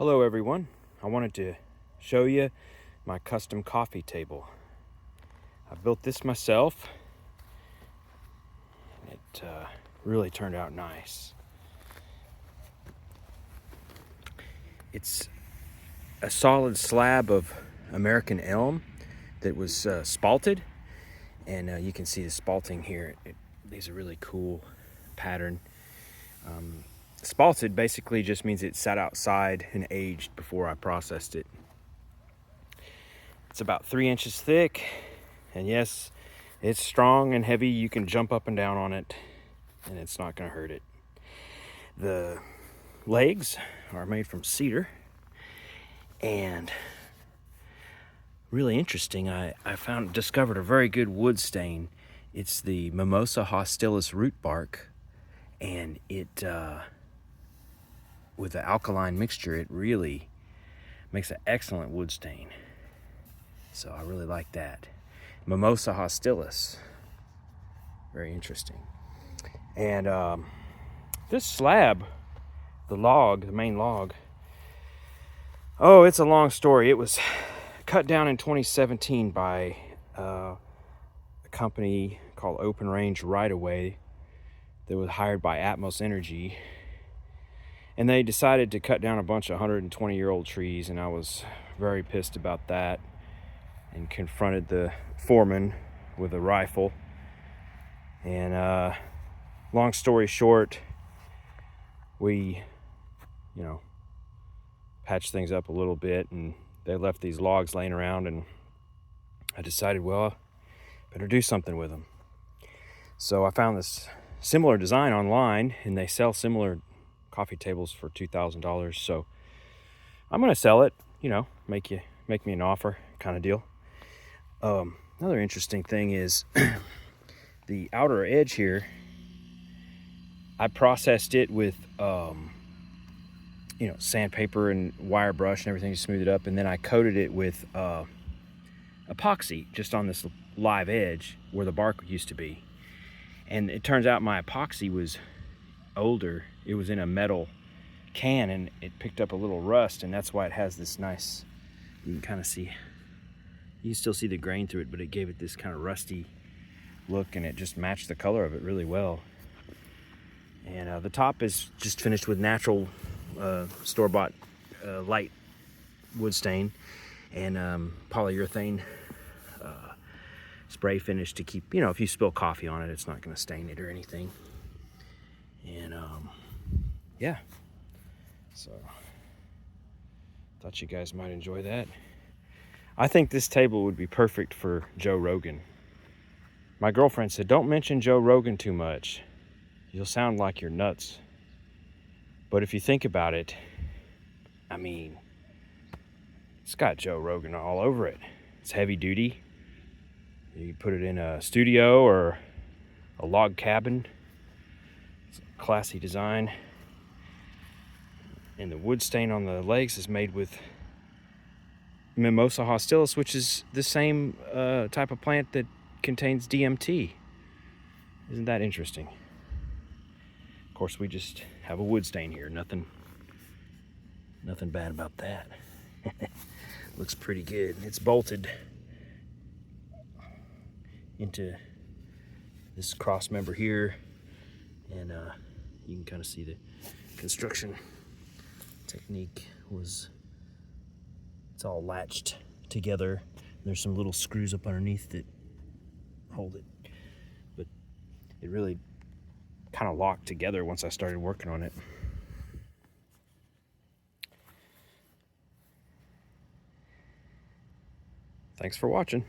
Hello everyone, I wanted to show you my custom coffee table. I built this myself. It really turned out nice. It's a solid slab of American elm that was spalted, and you can see the spalting here. It is a really cool pattern. Spalted basically just means it sat outside and aged before I processed it. It's about 3 inches thick, and yes, it's strong and heavy. You can jump up and down on it, and it's not going to hurt it. The legs are made from cedar, and really interesting, I discovered a very good wood stain. It's the Mimosa hostilis root bark, and it with the alkaline mixture, it really makes an excellent wood stain. So I really like that. Mimosa hostilis, very interesting. And this slab, the main log, oh, it's a long story. It was cut down in 2017 by a company called Open Range Right Away that was hired by Atmos Energy. And they decided to cut down a bunch of 120-year-old trees, and I was very pissed about that and confronted the foreman with a rifle. And long story short, we, patched things up a little bit, and they left these logs laying around, and I decided, well, better do something with them. So I found this similar design online, and they sell similar coffee tables for $2,000. So I'm gonna sell it, make me an offer kind of deal. Another interesting thing is the outer edge here. I processed it with sandpaper and wire brush and everything to smooth it up, and then I coated it with epoxy just on this live edge where the bark used to be. And it turns out my epoxy was older. It was in a metal can, and it picked up a little rust, and that's why it has this nice, you can kind of see, you can still see the grain through it, but it gave it this kind of rusty look, and it just matched the color of it really well. And the top is just finished with natural store-bought light wood stain and polyurethane spray finish to keep, if you spill coffee on it, it's not going to stain it or anything. And yeah, so thought you guys might enjoy that. I think this table would be perfect for Joe Rogan. My girlfriend said, don't mention Joe Rogan too much. You'll sound like you're nuts. But if you think about it, it's got Joe Rogan all over it. It's heavy duty. You can put it in a studio or a log cabin. It's a classy design. And the wood stain on the legs is made with Mimosa hostilis, which is the same type of plant that contains DMT. Isn't that interesting? Of course, we just have a wood stain here. Nothing bad about that. Looks pretty good. It's bolted into this cross member here, and you can kind of see the construction technique it's all latched together. There's some little screws up underneath that hold it, but it really kind of locked together once I started working on it. Thanks for watching.